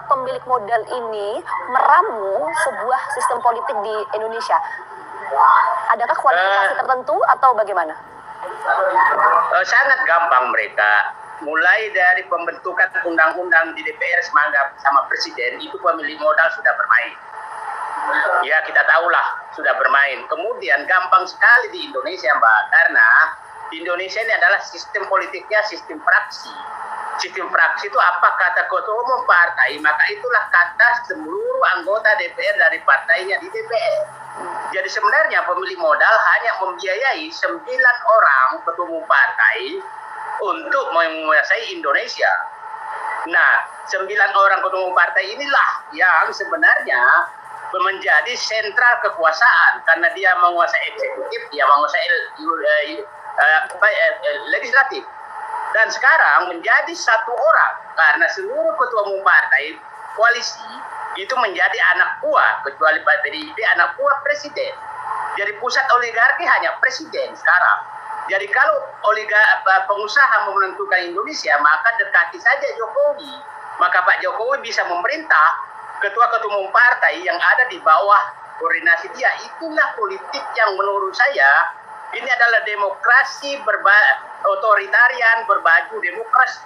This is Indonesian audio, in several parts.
pemilik modal ini meramu sebuah sistem politik di Indonesia? Adakah kualifikasi tertentu atau bagaimana? Sangat gampang mereka. Mulai dari pembentukan undang-undang di DPR sama presiden, itu pemilik modal sudah bermain. Ya, kita tahulah sudah bermain. Kemudian gampang sekali di Indonesia, Mbak, karena di Indonesia ini adalah sistem politiknya sistem fraksi. Sistem fraksi itu apa kata ketua umum partai, maka itulah kata seluruh anggota DPR dari partainya di DPR. Jadi sebenarnya pemilik modal hanya membiayai 9 orang ketua umum partai untuk menguasai Indonesia. Nah, 9 orang ketua umum partai inilah yang sebenarnya menjadi sentral kekuasaan, karena dia menguasai eksekutif, dia menguasai legislatif. Dan sekarang menjadi 1 orang, karena seluruh ketua umum partai koalisi itu menjadi anak buah, kecuali PDIP anak buah presiden. Jadi pusat oligarki hanya presiden sekarang. Jadi kalau pengusaha mau menentukan Indonesia, maka dekati saja Jokowi. Maka Pak Jokowi bisa memerintah ketua-ketua umum partai yang ada di bawah koordinasi dia. Itulah politik yang menurut saya ini adalah demokrasi otoritarian berbaju demokrasi.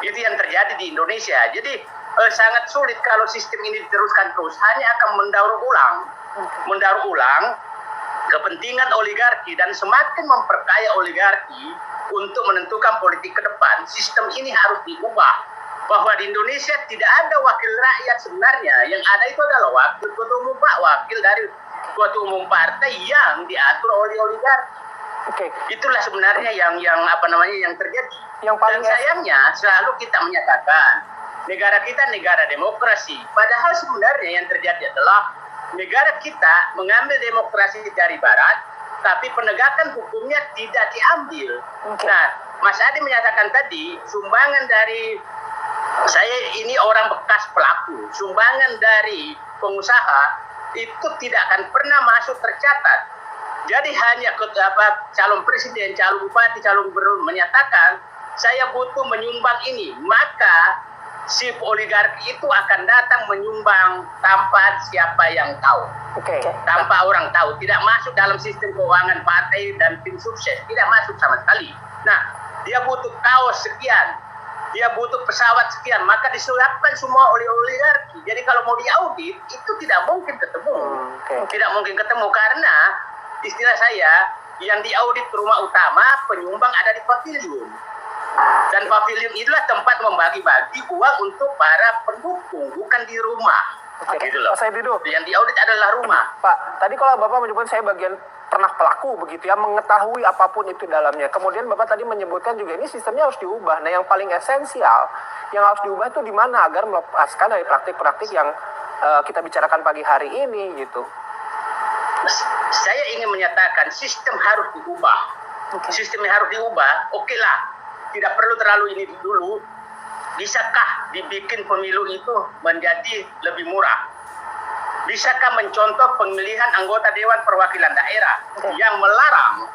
Itu yang terjadi di Indonesia. Jadi sangat sulit kalau sistem ini diteruskan terus. Hanya akan mendaur ulang kepentingan oligarki dan semakin memperkaya oligarki untuk menentukan politik ke depan. Sistem ini harus diubah. Bahwa di Indonesia tidak ada wakil rakyat sebenarnya. Yang ada itu adalah wakil ketua umum, wakil dari ketua umum partai yang diatur oleh oligarki. Itulah sebenarnya yang terjadi. Dan sayangnya selalu kita menyatakan negara kita negara demokrasi. Padahal sebenarnya yang terjadi adalah negara kita mengambil demokrasi dari barat, tapi penegakan hukumnya tidak diambil. Nah, Mas Adi menyatakan tadi, sumbangan dari saya ini orang bekas pelaku, sumbangan dari pengusaha itu tidak akan pernah masuk tercatat. Jadi hanya calon presiden, calon bupati, calon gubernur menyatakan saya butuh menyumbang ini, maka si oligarki itu akan datang menyumbang tanpa siapa yang tahu. Tanpa orang tahu, tidak masuk dalam sistem keuangan partai dan tim sukses, tidak masuk sama sekali. Nah, dia butuh kaos sekian, dia butuh pesawat sekian, maka disiapkan semua oleh oligarki. Jadi kalau mau diaudit itu tidak mungkin ketemu. Tidak mungkin ketemu karena istilah saya yang diaudit rumah utama, penyumbang ada di pavilion. Dan pavilion itulah tempat membagi-bagi uang untuk para pendukung, bukan di rumah. Gitu loh. Pak Saidido, yang diaudit adalah rumah. Pak, tadi kalau Bapak menyebutkan saya bagian pernah pelaku begitu ya, mengetahui apapun itu dalamnya. Kemudian Bapak tadi menyebutkan juga ini sistemnya harus diubah. Nah, yang paling esensial yang harus diubah itu di mana agar melepaskan dari praktik-praktik yang kita bicarakan pagi hari ini gitu. Saya ingin menyatakan sistem harus diubah. Sistemnya harus diubah. Oke lah. Tidak perlu terlalu ini dulu. Bisakah dibikin pemilu itu menjadi lebih murah? Bisakah mencontoh pemilihan anggota Dewan Perwakilan Daerah yang melarang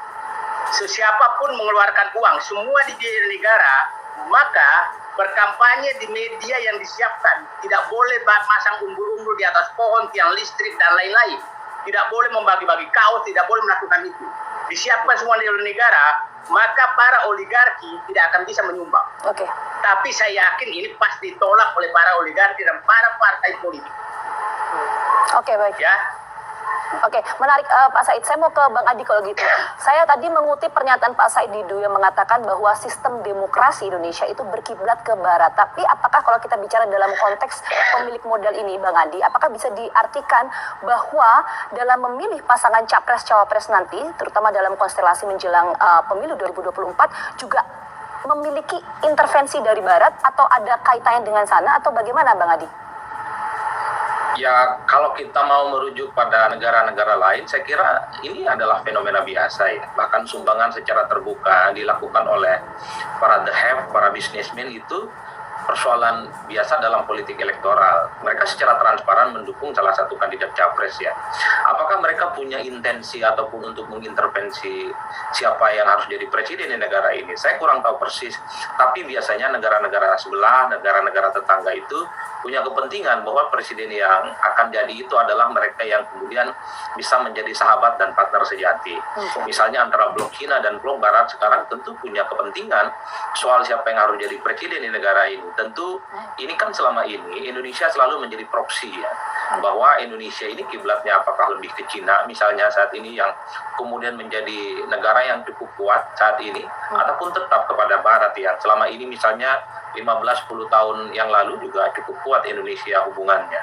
sesiapapun mengeluarkan uang, semua di negara, maka berkampanye di media yang disiapkan. Tidak boleh masang umbul-umbul di atas pohon, tiang listrik, dan lain-lain. Tidak boleh membagi-bagi kaos, tidak boleh melakukan itu. Disiapkan semua di negara, maka para oligarki tidak akan bisa menyumbang. Tapi saya yakin ini pasti ditolak oleh para oligarki dan para partai politik. Baik. Ya. Menarik Pak Said. Saya mau ke Bang Adi kalau gitu. Saya tadi mengutip pernyataan Pak Said Didu yang mengatakan bahwa sistem demokrasi Indonesia itu berkiblat ke barat. Tapi apakah kalau kita bicara dalam konteks pemilik modal ini, Bang Adi, apakah bisa diartikan bahwa dalam memilih pasangan capres-cawapres nanti, terutama dalam konstelasi menjelang pemilu 2024, juga memiliki intervensi dari barat atau ada kaitannya dengan sana atau bagaimana, Bang Adi? Ya, kalau kita mau merujuk pada negara-negara lain, saya kira ini adalah fenomena biasa ya. Bahkan sumbangan secara terbuka dilakukan oleh para the have, para businessmen itu persoalan biasa dalam politik elektoral. Mereka secara transparan mendukung salah satu kandidat capres ya. Apakah mereka punya intensi ataupun untuk mengintervensi siapa yang harus jadi presiden di negara ini? Saya kurang tahu persis. Tapi biasanya negara-negara sebelah, negara-negara tetangga itu punya kepentingan bahwa presiden yang akan jadi itu adalah mereka yang kemudian bisa menjadi sahabat dan partner sejati. Misalnya antara blok Cina dan blok Barat sekarang tentu punya kepentingan soal siapa yang harus jadi presiden di negara ini. Tentu ini kan selama ini Indonesia selalu menjadi proksi ya, bahwa Indonesia ini kiblatnya apakah lebih ke Cina misalnya saat ini yang kemudian menjadi negara yang cukup kuat saat ini, ataupun tetap kepada Barat yang selama ini misalnya 15-10 tahun yang lalu juga cukup kuat Indonesia hubungannya.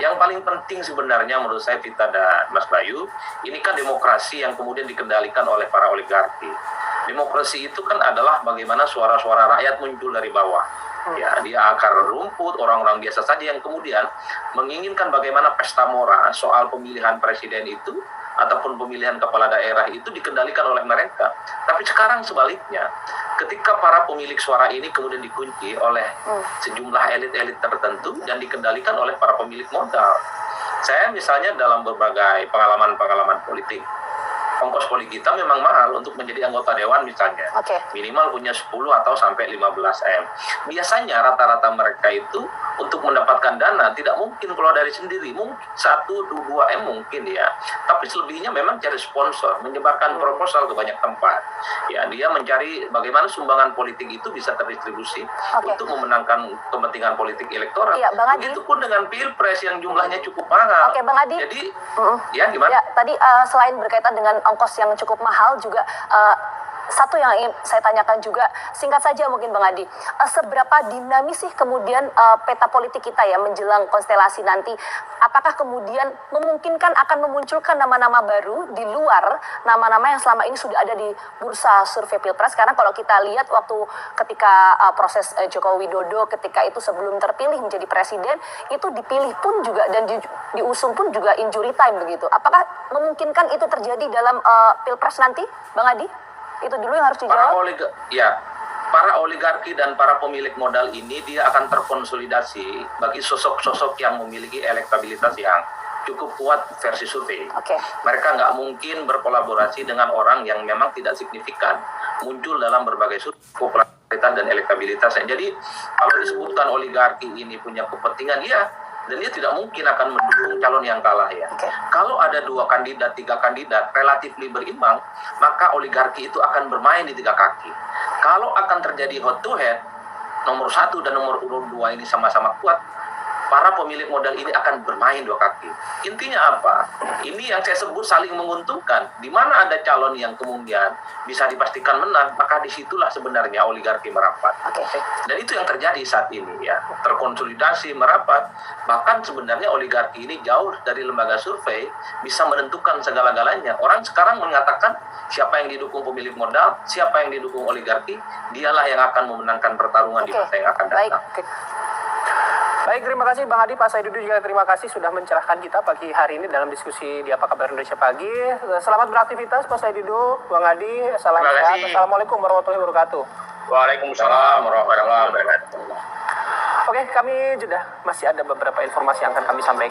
Yang paling penting sebenarnya menurut saya Vita dan Mas Bayu, ini kan demokrasi yang kemudian dikendalikan oleh para oligarki. Demokrasi itu kan adalah bagaimana suara-suara rakyat muncul dari bawah. Ya, di akar rumput, orang-orang biasa saja yang kemudian menginginkan bagaimana pesta mora soal pemilihan presiden itu ataupun pemilihan kepala daerah itu dikendalikan oleh mereka. Tapi sekarang sebaliknya, ketika para pemilik suara ini kemudian dikunci oleh sejumlah elit-elit tertentu dan dikendalikan oleh para pemilik modal. Saya misalnya dalam berbagai pengalaman-pengalaman politik, ongkos politik kita memang mahal untuk menjadi anggota dewan misalnya. Minimal punya 10 atau sampai 15 M. Biasanya rata-rata mereka itu untuk mendapatkan dana tidak mungkin keluar dari sendiri. Mungkin 1-2 M mungkin ya. Tapi selebihnya memang cari sponsor, menyebarkan proposal ke banyak tempat. Ya, dia mencari bagaimana sumbangan politik itu bisa terdistribusi untuk memenangkan kepentingan politik elektoral. Iya, Bang Adi. Begitupun dengan Pilpres yang jumlahnya cukup mahal. Bang Adi. Jadi, ya gimana? Ya, tadi selain berkaitan dengan ongkos yang cukup mahal juga satu yang ingin saya tanyakan juga, singkat saja mungkin Bang Adi, seberapa dinamis sih kemudian peta politik kita ya menjelang konstelasi nanti? Apakah kemudian memungkinkan akan memunculkan nama-nama baru di luar nama-nama yang selama ini sudah ada di bursa survei Pilpres? Karena kalau kita lihat waktu ketika proses Joko Widodo ketika itu sebelum terpilih menjadi presiden, itu dipilih pun juga dan diusung pun juga injury time begitu. Apakah memungkinkan itu terjadi dalam Pilpres nanti, Bang Adi? Itu dulu yang harus dijawab. Para oligarki dan para pemilik modal ini dia akan terkonsolidasi bagi sosok-sosok yang memiliki elektabilitas yang cukup kuat versi survei. Mereka nggak mungkin berkolaborasi dengan orang yang memang tidak signifikan muncul dalam berbagai survei popularitas dan elektabilitasnya. Jadi kalau disebutkan oligarki ini punya kepentingan, ya, dan dia tidak mungkin akan mendukung calon yang kalah ya. Kalau ada 2 kandidat, 3 kandidat relatif berimbang, maka oligarki itu akan bermain di 3 kaki. Kalau akan terjadi head to head, nomor 1 dan nomor 2 ini sama-sama kuat, para pemilik modal ini akan bermain 2 kaki. Intinya apa? Ini yang saya sebut saling menguntungkan. Di mana ada calon yang kemudian bisa dipastikan menang, maka disitulah sebenarnya oligarki merapat. Dan itu yang terjadi saat ini ya. Terkonsolidasi, merapat. Bahkan sebenarnya oligarki ini jauh dari lembaga survei bisa menentukan segala-galanya. Orang sekarang mengatakan siapa yang didukung pemilik modal, siapa yang didukung oligarki, dialah yang akan memenangkan pertarungan di masa yang akan datang. Baik, terima kasih Bang Adi, Pak Saididu juga terima kasih sudah mencerahkan kita pagi hari ini dalam diskusi di Apa Kabar Indonesia Pagi. Selamat beraktivitas Pak Saididu, Bang Adi, salam sehat. Assalamualaikum warahmatullahi wabarakatuh. Waalaikumsalam warahmatullahi wabarakatuh. Oke, kami jeda. Masih ada beberapa informasi yang akan kami sampaikan.